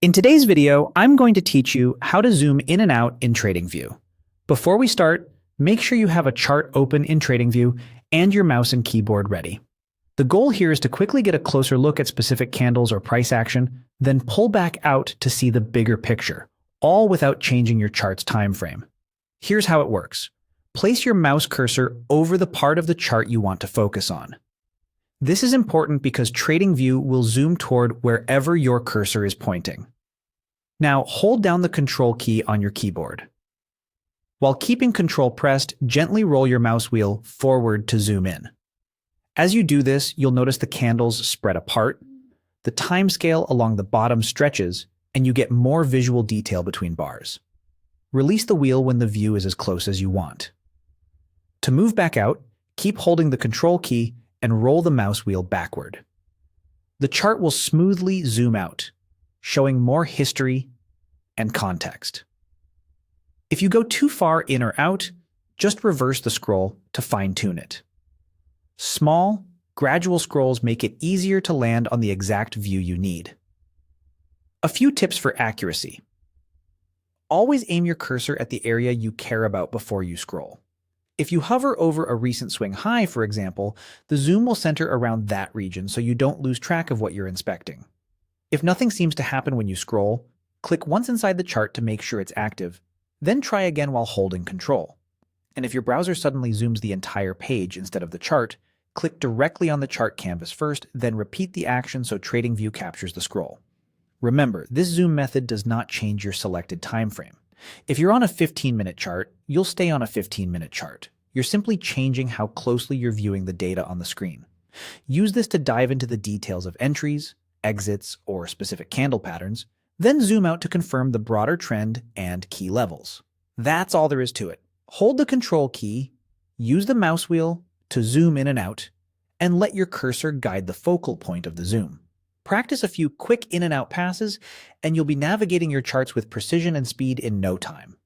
In today's video, I'm going to teach you how to zoom in and out in TradingView. Before we start, make sure you have a chart open in TradingView and your mouse and keyboard ready. The goal here is to quickly get a closer look at specific candles or price action, then pull back out to see the bigger picture, all without changing your chart's time frame. Here's how it works. Place your mouse cursor over the part of the chart you want to focus on. This is important because TradingView will zoom toward wherever your cursor is pointing. Now, hold down the Control key on your keyboard. While keeping Control pressed, gently roll your mouse wheel forward to zoom in. As you do this, you'll notice the candles spread apart, the timescale along the bottom stretches, and you get more visual detail between bars. Release the wheel when the view is as close as you want. To move back out, keep holding the Control key and roll the mouse wheel backward. The chart will smoothly zoom out, showing more history and context. If you go too far in or out, just reverse the scroll to fine-tune it. Small, gradual scrolls make it easier to land on the exact view you need. A few tips for accuracy. Always aim your cursor at the area you care about before you scroll. If you hover over a recent swing high, for example, the zoom will center around that region so you don't lose track of what you're inspecting. If nothing seems to happen when you scroll, click once inside the chart to make sure it's active, then try again while holding Control. And if your browser suddenly zooms the entire page instead of the chart, click directly on the chart canvas first, then repeat the action so TradingView captures the scroll. Remember, this zoom method does not change your selected time frame. If you're on a 15-minute chart, you'll stay on a 15-minute chart. You're simply changing how closely you're viewing the data on the screen. Use this to dive into the details of entries, exits, or specific candle patterns, then zoom out to confirm the broader trend and key levels. That's all there is to it. Hold the Control key, use the mouse wheel to zoom in and out, and let your cursor guide the focal point of the zoom. Practice a few quick in and out passes, and you'll be navigating your charts with precision and speed in no time.